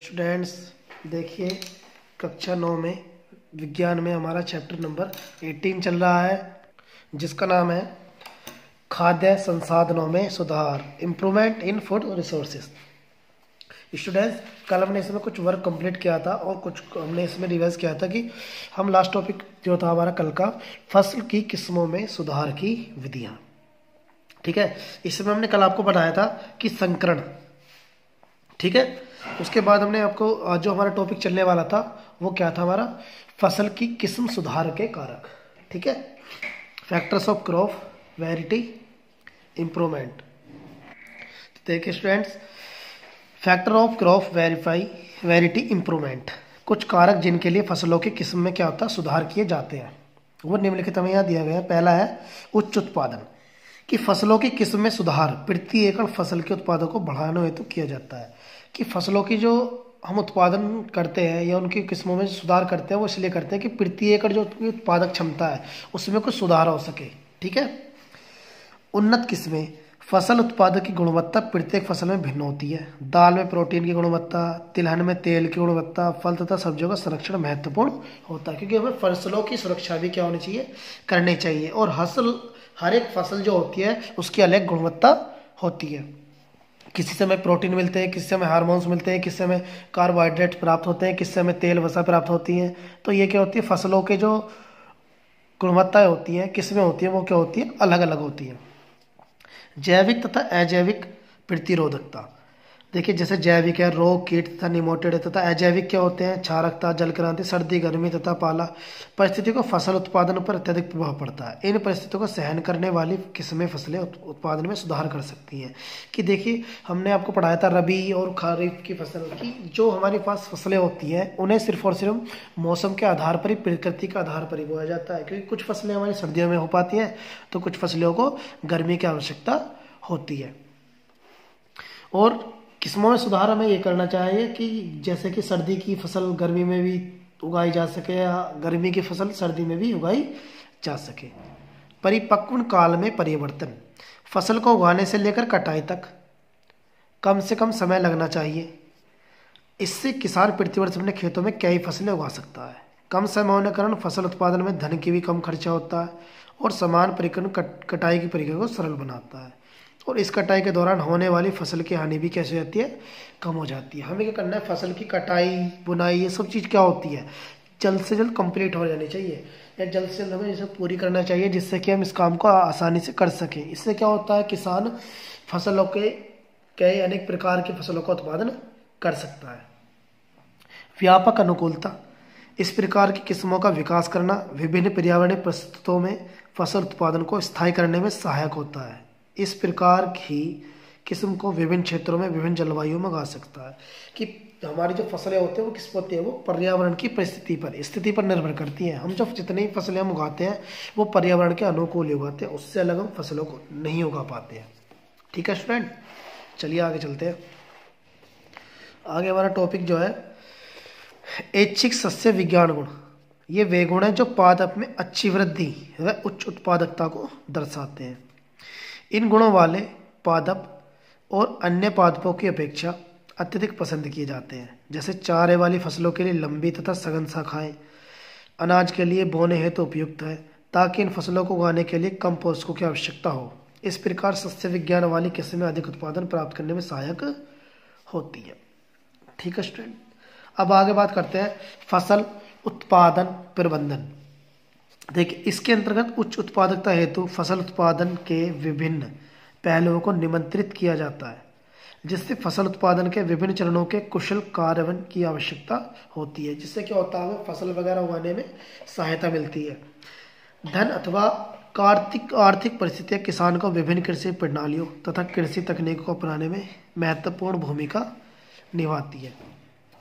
Students, देखिए कक्षा 9 में विज्ञान में हमारा चैप्टर नंबर 18 चल रहा है, जिसका नाम है खाद्य संसाधनों में सुधार, improvement in food resources. Students, कल हमने इसमें कुछ वर्क कंप्लीट किया था और कुछ हमने इसमें रिवाइज किया था कि हम लास्ट टॉपिक जो था हमारा कल का, फसल की किस्मों में सुधार की विधियाँ। ठीक है, इसमें हमने कल आपको बताया था कि संकरण। ठीक है, उसके बाद हमने आपको जो हमारा टॉपिक चलने वाला था वो क्या था हमारा, फसल की किस्म सुधार के कारक। ठीक है, factors of crop variety improvement. देखिए students, factor of crop variety improvement, कुछ कारक जिनके लिए फसलों की किस्म में क्या होता है, सुधार किए जाते हैं, वो निम्नलिखित हमें यहाँ दिया गया है। पहला है उच्च उत्पादन, कि फसलों की किस्म में सुधार प्रति एकड़ फसल के उत्पादों को बढ़ाने हेतु किया जाता है। कि फसलों की जो हम उत्पादन करते हैं या उनकी किस्मों में सुधार करते हैं वो इसलिए करते हैं कि प्रति एकड़ जो उनकी उत्पादक क्षमता है उसमें कुछ सुधार हो सके। ठीक है, उन्नत किस्में, फसल उत्पादक की गुणवत्ता प्रत्येक फसल में भिन्न होती है। दाल में प्रोटीन की गुणवत्ता, तिलहन में तेल की गुणवत्ता, फल तथा सब्जियों का संरक्षण महत्वपूर्ण होता है, क्योंकि हमें फसलों की सुरक्षा भी क्या होनी चाहिए, करनी चाहिए। और हर एक फसल जो होती है उसकी अलग गुणवत्ता होती है। किसी समय प्रोटीन मिलते हैं, किसी समय हार्मोन्स मिलते हैं, किसी समय कार्बोहाइड्रेट प्राप्त होते हैं, किसी समय तेल वसा प्राप्त होती हैं। तो ये क्या होती है, फसलों के जो गुणवत्ताएं होती हैं, किस्में होती हैं, वो क्या होती है, अलग अलग होती हैं। जैविक तथा अजैविक प्रतिरोधकता, देखिए जैसे जैविक है रोग कीट तथा निमोटेड तथा अजैविक क्या होते हैं, क्षारकता, जलक्रांति, सर्दी गर्मी तथा पाला परिस्थितियों का फसल उत्पादन पर अत्यधिक प्रभाव पड़ता है। इन परिस्थितियों को सहन करने वाली किस्में फसलें उत्पादन में सुधार कर सकती हैं। कि देखिए हमने आपको पढ़ाया था रबी और खरीफ की फसल की, जो हमारे पास फसलें होती हैं उन्हें सिर्फ और सिर्फ मौसम के आधार पर ही, प्रकृति के आधार पर ही बोया जाता है। क्योंकि कुछ फसलें हमारी सर्दियों में हो पाती हैं तो कुछ फसलों को गर्मी की आवश्यकता होती है। और किस्मों में सुधार हमें ये करना चाहिए कि जैसे कि सर्दी की फसल गर्मी में भी उगाई जा सके या गर्मी की फसल सर्दी में भी उगाई जा सके। परिपक्व काल में परिवर्तन, फसल को उगाने से लेकर कटाई तक कम से कम समय लगना चाहिए। इससे किसान प्रतिवर्ष अपने खेतों में कई फसलें उगा सकता है। कम समय होने के कारण फसल उत्पादन में धन की भी कम खर्चा होता है और समान परिक्रम कटाई की प्रक्रिया को सरल बनाता है। और इस कटाई के दौरान होने वाली फसल की हानि भी कैसे हो जाती है, कम हो जाती है। हमें क्या करना है, फसल की कटाई बुनाई ये सब चीज़ क्या होती है, जल्द से जल्द कंप्लीट हो जानी चाहिए या जल्द से जल्द हमें इसे पूरी करना चाहिए, जिससे कि हम इस काम को आसानी से कर सकें। इससे क्या होता है, किसान फसलों के कई अनेक प्रकार की फसलों का उत्पादन कर सकता है। व्यापक अनुकूलता, इस प्रकार की किस्मों का विकास करना विभिन्न पर्यावरणीय परिस्थितियों में फसल उत्पादन को स्थायी करने में सहायक होता है। इस प्रकार की किस्म को विभिन्न क्षेत्रों में विभिन्न जलवायु में उगा सकता है। कि हमारी जो फसलें होती हैं वो किस पर होती है, वो पर्यावरण की स्थिति पर निर्भर करती हैं। हम जो जितनी फसलें हम उगाते हैं वो पर्यावरण के अनुकूल ही उगाते हैं, उससे अलग हम फसलों को नहीं उगा पाते हैं। ठीक है स्टूडेंट, चलिए आगे चलते हैं। आगे हमारा टॉपिक जो है ऐच्छिक सस्य विज्ञान गुण। ये वे गुण हैं जो पादप में अच्छी वृद्धि व उच्च उत्पादकता को दर्शाते हैं। इन गुणों वाले पादप और अन्य पादपों की अपेक्षा अत्यधिक पसंद किए जाते हैं। जैसे चारे वाली फसलों के लिए लंबी तथा सघन शाखाएं अनाज के लिए बोने हेतु उपयुक्त है, ताकि इन फसलों को उगाने के लिए कम पोषकों की आवश्यकता हो। इस प्रकार सस्य विज्ञान वाली किस्में अधिक उत्पादन प्राप्त करने में सहायक होती है। ठीक है स्टूडेंट, अब आगे बात करते हैं फसल उत्पादन प्रबंधन। देखिए इसके अंतर्गत उच्च उत्पादकता हेतु फसल उत्पादन के विभिन्न पहलुओं को नियंत्रित किया जाता है, जिससे फसल उत्पादन के विभिन्न चरणों के कुशल कार्यान्वयन की आवश्यकता होती है। जिससे क्या होता है, हमें फसल वगैरह उगाने में सहायता मिलती है। धन अथवा आर्थिक परिस्थितियां किसान को विभिन्न कृषि प्रणालियों तथा कृषि तकनीकों को अपनाने में महत्वपूर्ण भूमिका निभाती है।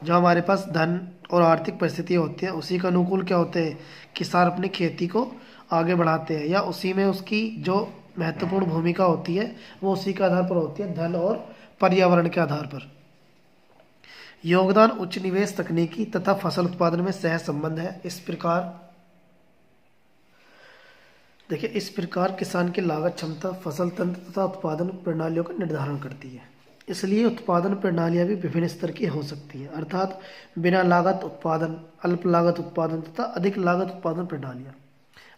जो हमारे पास धन और आर्थिक परिस्थितियाँ होती हैं उसी के अनुकूल क्या होते हैं, किसान अपनी खेती को आगे बढ़ाते हैं, या उसी में उसकी जो महत्वपूर्ण भूमिका होती है वो उसी के आधार पर होती है, धन और पर्यावरण के आधार पर। योगदान उच्च निवेश तकनीकी तथा फसल उत्पादन में सह संबंध है। इस प्रकार किसान की लागत क्षमता फसल तंत्र तथा उत्पादन प्रणालियों का निर्धारण करती है। इसलिए उत्पादन प्रणालियां भी विभिन्न स्तर की हो सकती हैं, अर्थात बिना लागत उत्पादन, अल्प लागत उत्पादन तथा अधिक लागत उत्पादन प्रणालियां।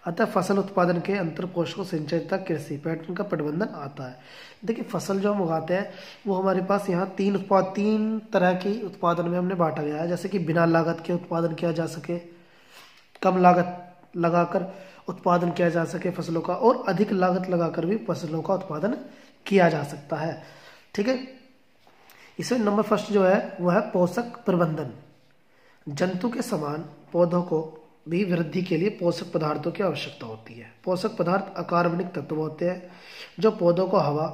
अतः फसल उत्पादन के अंतर पोषकों, सिंचाई तथा कृषि पैटर्न का प्रबंधन आता है। देखिए फसल जो हम उगाते हैं वो हमारे पास यहाँ तीन तरह की उत्पादन में हमने बांटा गया है। जैसे कि बिना लागत के उत्पादन किया जा सके, कम लागत लगाकर उत्पादन किया जा सके फसलों का, और अधिक लागत लगाकर भी फसलों का उत्पादन किया जा सकता है। ठीक है, इसमें नंबर फर्स्ट जो है वो है पोषक प्रबंधन। जंतु के समान पौधों को भी वृद्धि के लिए पोषक पदार्थों की आवश्यकता होती है। पोषक पदार्थ अकार्बनिक तत्व होते हैं जो पौधों को हवा,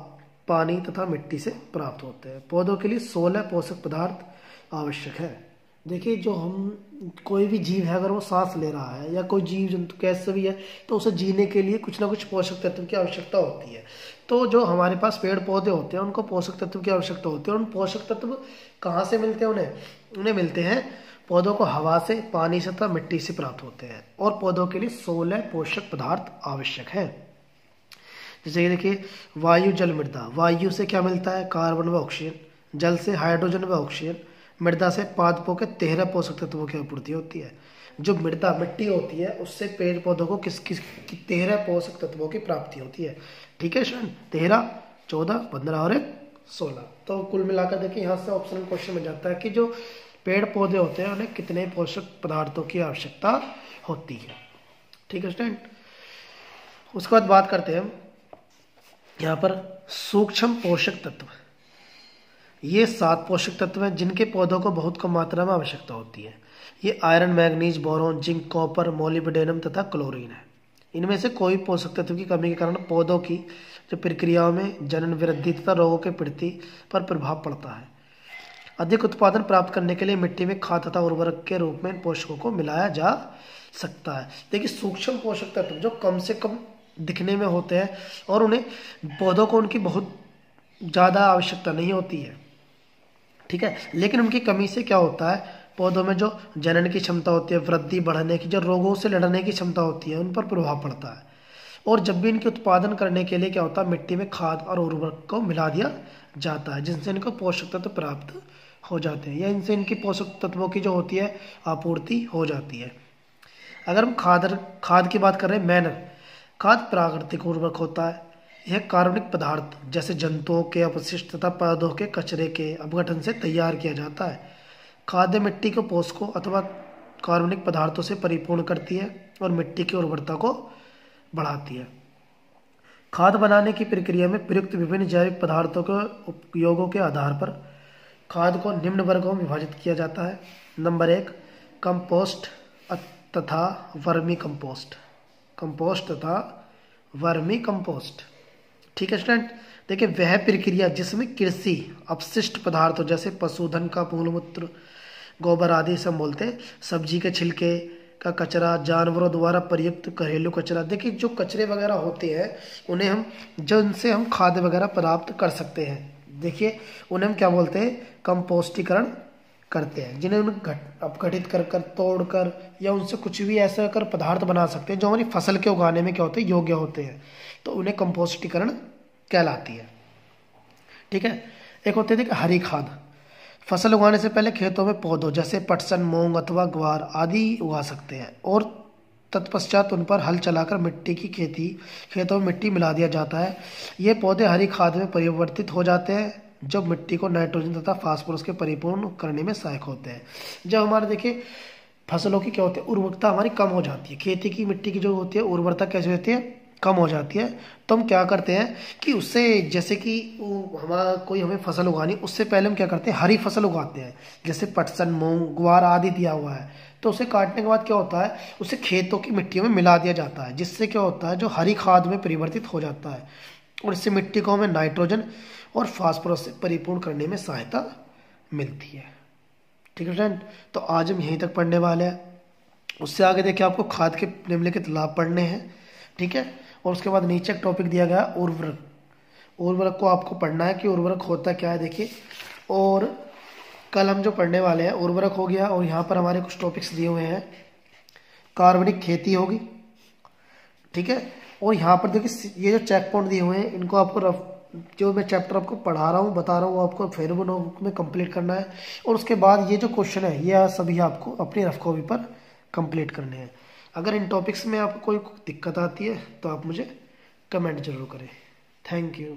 पानी तथा मिट्टी से प्राप्त होते हैं। पौधों के लिए 16 पोषक पदार्थ आवश्यक है। देखिए जो हम कोई भी जीव है अगर वो सांस ले रहा है या कोई जीव जंतु कैसे भी है तो उसे जीने के लिए कुछ ना कुछ पोषक तत्व की आवश्यकता होती है। तो जो हमारे पास पेड़ पौधे होते हैं उनको पोषक तत्व की आवश्यकता होती है। उन पोषक तत्व कहाँ से मिलते हैं? उन्हें मिलते हैं पौधों को हवा से, पानी से तथा मिट्टी से प्राप्त होते हैं। और पौधों के लिए 16 पोषक पदार्थ आवश्यक है। जैसे कि देखिए वायु, जल, मृदा। वायु से क्या मिलता है? कार्बन व ऑक्सीजन। जल से हाइड्रोजन व ऑक्सीजन। मृदा से पादपों के 13 पोषक तत्वों की आपूर्ति होती है। जो मृदा मिट्टी होती है उससे पेड़ पौधों को किस 13 पोषक तत्वों की प्राप्ति होती है। ठीक है स्टूडेंट, 13, 14, 15 और 16। तो कुल मिलाकर देखिए यहाँ से ऑप्शनल क्वेश्चन में जाता है कि जो पेड़ पौधे होते हैं उन्हें कितने पोषक पदार्थों की आवश्यकता होती है। ठीक है स्टूडेंट, उसके बाद बात करते हैं हम यहाँ पर सूक्ष्म पोषक तत्व। ये 7 पोषक तत्व हैं जिनके पौधों को बहुत कम मात्रा में आवश्यकता होती है। ये iron, manganese, boron, zinc, copper, molybdenum तथा क्लोरीन है। इनमें से कोई पोषक तत्व की कमी के कारण पौधों की जो प्रक्रियाओं में जनन, वृद्धि तथा रोगों के प्रति पर प्रभाव पड़ता है। अधिक उत्पादन प्राप्त करने के लिए मिट्टी में खाद तथा उर्वरक के रूप में इन पोषकों को मिलाया जा सकता है। देखिए सूक्ष्म पोषक तत्व जो कम से कम दिखने में होते हैं और उन्हें पौधों को उनकी बहुत ज़्यादा आवश्यकता नहीं होती है। ठीक है, लेकिन उनकी कमी से क्या होता है? पौधों में जो जनन की क्षमता होती है, वृद्धि बढ़ने की, जो रोगों से लड़ने की क्षमता होती है, उन पर प्रभाव पड़ता है। और जब भी इनके उत्पादन करने के लिए क्या होता है? मिट्टी में खाद और उर्वरक को मिला दिया जाता है जिनसे इनको पोषक तत्व प्राप्त हो जाते हैं या इनसे इनकी पोषक तत्वों की जो होती है आपूर्ति हो जाती है। अगर हम खाद की बात कर रहे हैं, मैनर खाद प्राकृतिक उर्वरक होता है। यह कार्बनिक पदार्थ जैसे जंतुओं के अपशिष्ट तथा पौधों के कचरे के अपघटन से तैयार किया जाता है। खाद्य मिट्टी को पोषकों अथवा कार्बनिक पदार्थों से परिपूर्ण करती है और मिट्टी की उर्वरता को बढ़ाती है। खाद बनाने की प्रक्रिया में प्रयुक्त विभिन्न जैविक पदार्थों के उपयोगों के आधार पर खाद को निम्न वर्गों में विभाजित किया जाता है। नंबर 1 कंपोस्ट तथा वर्मी कंपोस्ट। कंपोस्ट तथा वर्मी कंपोस्ट। ठीक है स्टूडेंट, देखिए वह प्रक्रिया जिसमें कृषि अपशिष्ट पदार्थों जैसे पशुधन का मूलमूत्र, गोबर आदि सब बोलते हैं, सब्जी के छिलके का कचरा, जानवरों द्वारा प्रयुक्त घरेलू कचरा। देखिए जो कचरे वगैरह होते हैं उन्हें हम जिनसे हम खाद्य वगैरह प्राप्त कर सकते हैं, देखिए उन्हें हम क्या बोलते हैं? कंपोस्टीकरण करते हैं। जिन्हें अपघटित कर कर, तोड़ कर या उनसे कुछ भी ऐसा कर पदार्थ बना सकते हैं जो हमारी फसल के उगाने में क्या होते हैं? योग्य होते हैं। तो उन्हें कंपोस्टीकरण कहलाती है। ठीक है, एक होती है हरी खाद। फसल उगाने से पहले खेतों में पौधों जैसे पटसन, मूंग अथवा ग्वार आदि उगा सकते हैं और तत्पश्चात उन पर हल चलाकर खेतों में मिट्टी मिला दिया जाता है। ये पौधे हरी खाद में परिवर्तित हो जाते हैं जब मिट्टी को नाइट्रोजन तथा फास्फोरस के परिपूर्ण करने में सहायक होते हैं। जब हमारे देखिए फसलों की क्या होती है? उर्वरकता हमारी कम हो जाती है। खेती की मिट्टी की जो होती है उर्वरता कैसे होती है? कम हो जाती है। तो हम क्या करते हैं कि उससे जैसे कि कोई हमें फसल उगानी, उससे पहले हम क्या करते हैं? हरी फसल उगाते हैं। जैसे पटसन, मूंग, ग्वार आदि दिया हुआ है तो उसे काटने के बाद क्या होता है? उसे खेतों की मिट्टी में मिला दिया जाता है जिससे क्या होता है? जो हरी खाद में परिवर्तित हो जाता है और इससे मिट्टी को हमें नाइट्रोजन और फास्फोरस से परिपूर्ण करने में सहायता मिलती है। ठीक है फ्रेंड, तो आज हम यहीं तक पढ़ने वाले हैं। उससे आगे देखिए आपको खाद के निम्नलिखित लाभ पढ़ने हैं। ठीक है, और उसके बाद नीचे एक टॉपिक दिया गया उर्वरक। उर्वरक को आपको पढ़ना है कि उर्वरक होता क्या है। देखिए, और कल हम जो पढ़ने वाले हैं उर्वरक हो गया और यहाँ पर हमारे कुछ टॉपिक्स दिए हुए हैं। कार्बनिक खेती होगी। ठीक है, और यहाँ पर देखिए ये जो चेक पॉइंट दिए हुए हैं इनको आपको जो मैं चैप्टर आपको पढ़ा रहा हूँ, बता रहा हूँ, वो आपको फेयरबल नोटबुक में कंप्लीट करना है। और उसके बाद ये जो क्वेश्चन है ये सभी आपको अपनी रफ कॉपी पर कंप्लीट करने हैं। अगर इन टॉपिक्स में आपको कोई दिक्कत आती है तो आप मुझे कमेंट जरूर करें। Thank you.